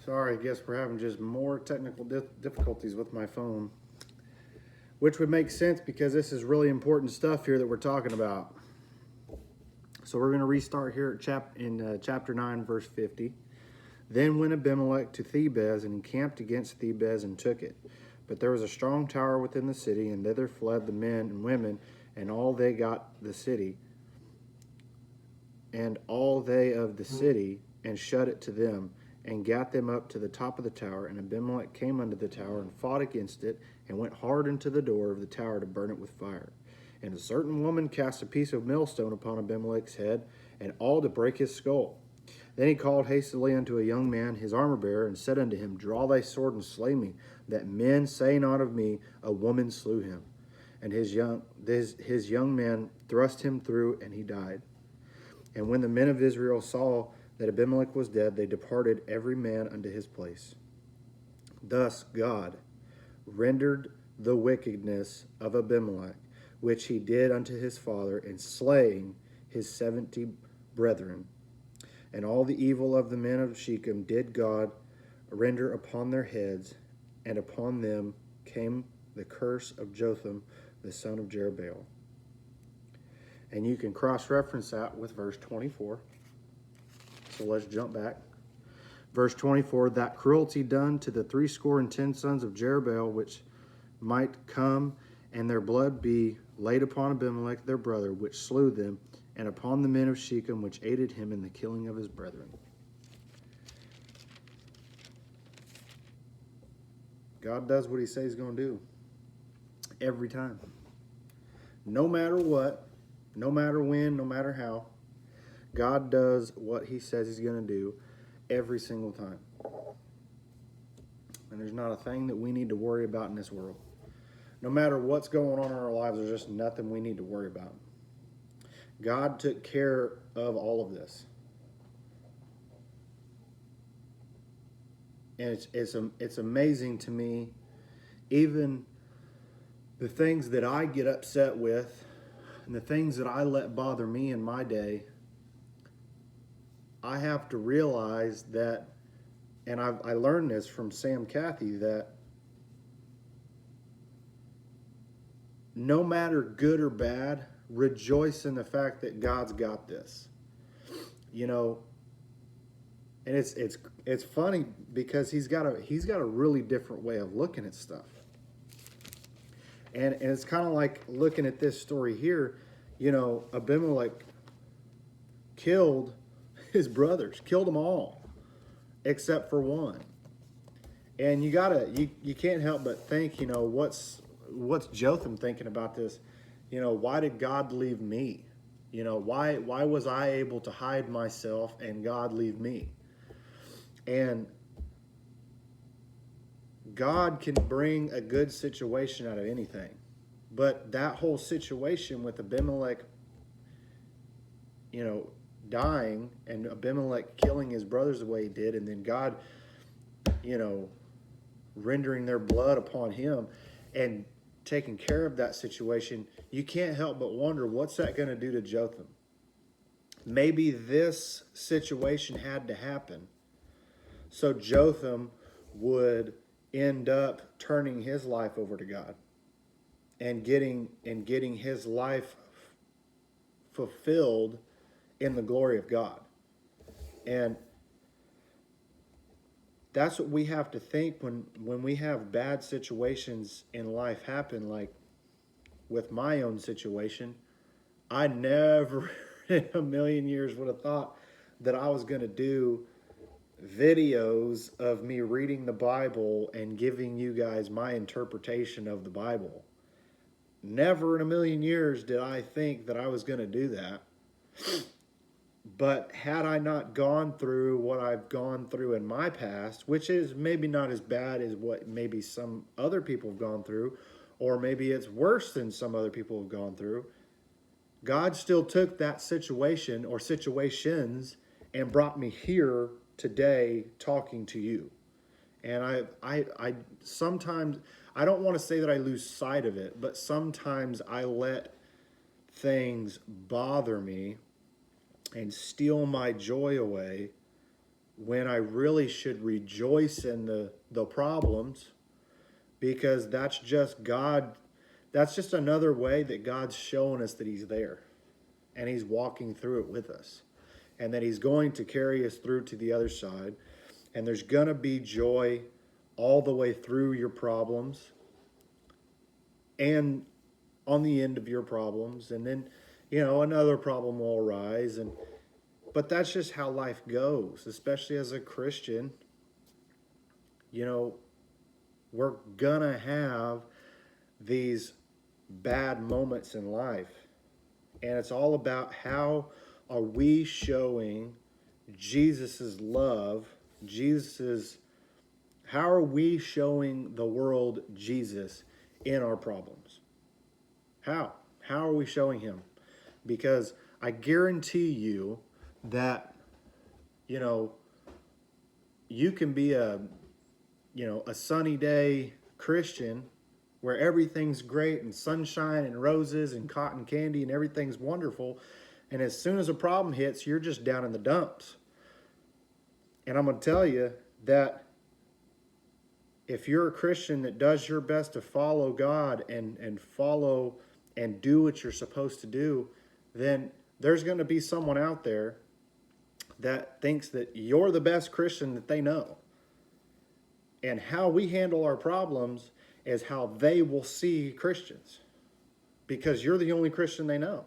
Sorry, I guess we're having just more technical difficulties with my phone, which would make sense because this is really important stuff here that we're talking about. So we're going to restart here at chapter 9, verse 50. Then went Abimelech to Thebez and encamped against Thebez and took it. But there was a strong tower within the city, and thither fled the men and women, and all they got the city, and all they of the city, and shut it to them, and gat them up to the top of the tower. And Abimelech came unto the tower, and fought against it, and went hard into the door of the tower to burn it with fire. And a certain woman cast a piece of millstone upon Abimelech's head, and all to break his skull. Then he called hastily unto a young man, his armor-bearer, and said unto him, Draw thy sword and slay me, that men say not of me, A woman slew him. And his young man thrust him through, and he died. And when the men of Israel saw that Abimelech was dead, they departed every man unto his place. Thus God rendered the wickedness of Abimelech, which he did unto his father, in slaying his 70 brethren. And all the evil of the men of Shechem did God render upon their heads, and upon them came the curse of Jotham, the son of Jerubbaal. And you can cross-reference that with verse 24. So let's jump back. Verse 24, that cruelty done to the 70 sons of Jerubbaal, which might come, and their blood be laid upon Abimelech their brother, which slew them, and upon the men of Shechem, which aided him in the killing of his brethren. God does what he says he's going to do. Every time. No matter what, no matter when, no matter how, God does what he says he's going to do every single time. And there's not a thing that we need to worry about in this world. No matter what's going on in our lives, there's just nothing we need to worry about. God took care of all of this. And it's amazing to me, even the things that I get upset with and the things that I let bother me in my day, I have to realize that, and I learned this from Sam Cathy, that no matter good or bad, rejoice in the fact that God's got this. You know, and it's funny because he's got a really different way of looking at stuff. And it's kind of like looking at this story here. You know, Abimelech killed his brothers, killed them all except for one. And you can't help but think, you know, what's Jotham thinking about this? You know, why did God leave me? You know, why was I able to hide myself and God leave me? And God can bring a good situation out of anything. But that whole situation with Abimelech, you know, dying and Abimelech killing his brothers the way he did, and then God, you know, rendering their blood upon him and taking care of that situation, you can't help but wonder, what's that going to do to Jotham? Maybe this situation had to happen so Jotham would end up turning his life over to God and getting his life fulfilled in the glory of God. And that's what we have to think when we have bad situations in life happen. Like with my own situation, I never in a million years would have thought that I was going to do videos of me reading the Bible and giving you guys my interpretation of the Bible. Never in a million years did I think that I was going to do that. But had I not gone through what I've gone through in my past, which is maybe not as bad as what maybe some other people have gone through, or maybe it's worse than some other people have gone through, God still took that situation or situations and brought me here today talking to you. And I sometimes, I don't want to say that I lose sight of it, but sometimes I let things bother me and steal my joy away when I really should rejoice in the problems, because that's just God. That's just another way that God's showing us that he's there and he's walking through it with us, and that he's going to carry us through to the other side. And there's going to be joy all the way through your problems and on the end of your problems. And then, another problem will arise. But that's just how life goes, especially as a Christian. We're going to have these bad moments in life. And it's all about how are we showing Jesus's love, how are we showing the world Jesus in our problems? How? How are we showing him? Because I guarantee you that, you can be a sunny day Christian where everything's great and sunshine and roses and cotton candy and everything's wonderful. And as soon as a problem hits, you're just down in the dumps. And I'm going to tell you that if you're a Christian that does your best to follow God and follow and do what you're supposed to do, then there's going to be someone out there that thinks that you're the best Christian that they know. And how we handle our problems is how they will see Christians, because you're the only Christian they know.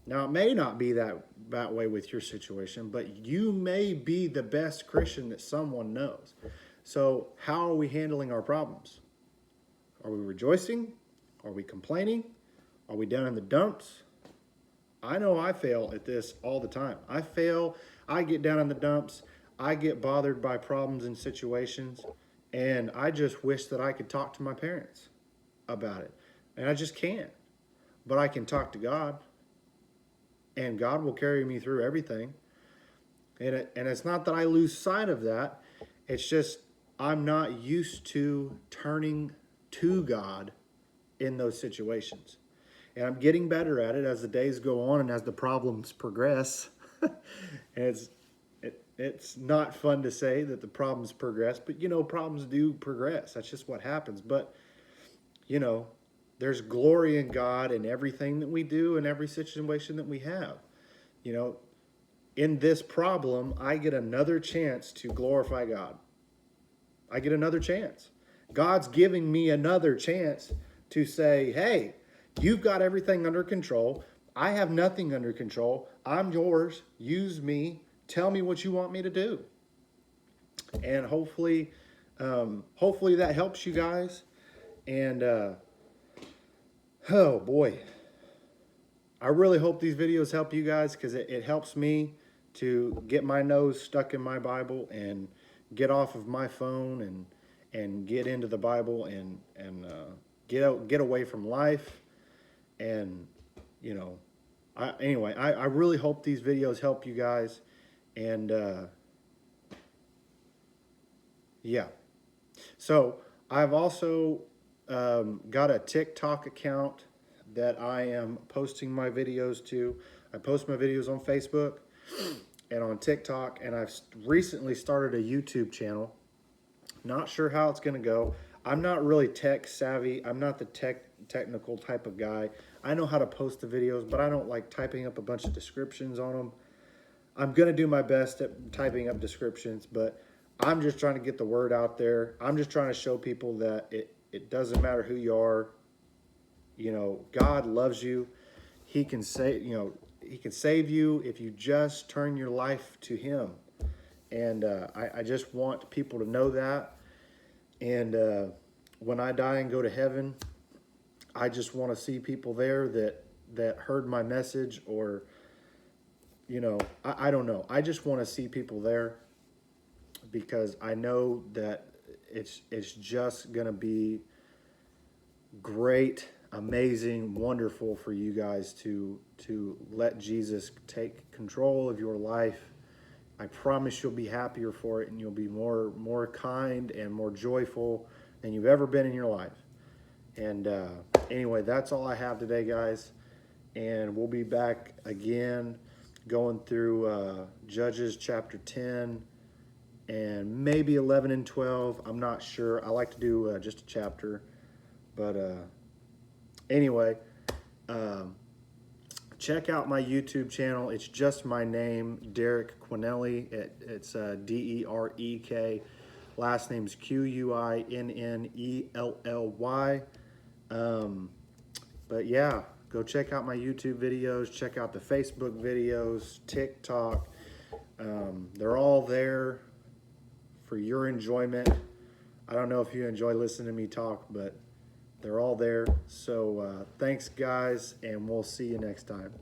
Now, it may not be that way with your situation, but you may be the best Christian that someone knows. So how are we handling our problems? Are we rejoicing? Are we complaining? Are we down in the dumps? I know I fail at this all the time. I get down in the dumps. I get bothered by problems and situations, and I just wish that I could talk to my parents about it. And I just can't. But I can talk to God, and God will carry me through everything. And it's not that I lose sight of that. It's just I'm not used to turning to God in those situations. And I'm getting better at it as the days go on and as the problems progress. And it's not fun to say that the problems progress, but problems do progress. That's just what happens. But there's glory in God in everything that we do and every situation that we have. In this problem, I get another chance to glorify God. I get another chance. God's giving me another chance to say, hey, you've got everything under control. I have nothing under control. I'm yours. Use me. Tell me what you want me to do. And hopefully that helps you guys. And oh boy, I really hope these videos help you guys, because it helps me to get my nose stuck in my Bible and get off of my phone and get into the Bible and get away from life. And I really hope these videos help you guys. And yeah, so I've also got a TikTok account that I am posting my videos to. I post my videos on Facebook and on TikTok, and I've recently started a YouTube channel. Not sure how it's going to go. I'm not really tech savvy. I'm not the technical type of guy. I know how to post the videos, but I don't like typing up a bunch of descriptions on them. I'm going to do my best at typing up descriptions, but I'm just trying to get the word out there. I'm just trying to show people that it doesn't matter who you are. God loves you. He can save you if you just turn your life to him. And I just want people to know that. And when I die and go to heaven, I just want to see people there that heard my message, or I don't know. I just want to see people there, because I know that it's just going to be great, amazing, wonderful for you guys to let Jesus take control of your life. I promise you'll be happier for it, and you'll be more kind and more joyful than you've ever been in your life. And anyway, that's all I have today, guys. And we'll be back again going through Judges chapter 10 and maybe 11 and 12. I'm not sure. I like to do just a chapter. But anyway, check out my YouTube channel. It's just my name, Derek Quinelly. It's Derek. Last name's Quinnelly. But yeah, go check out my YouTube videos. Check out the Facebook videos, TikTok. They're all there for your enjoyment. I don't know if you enjoy listening to me talk, but they're all there. So thanks, guys, and we'll see you next time.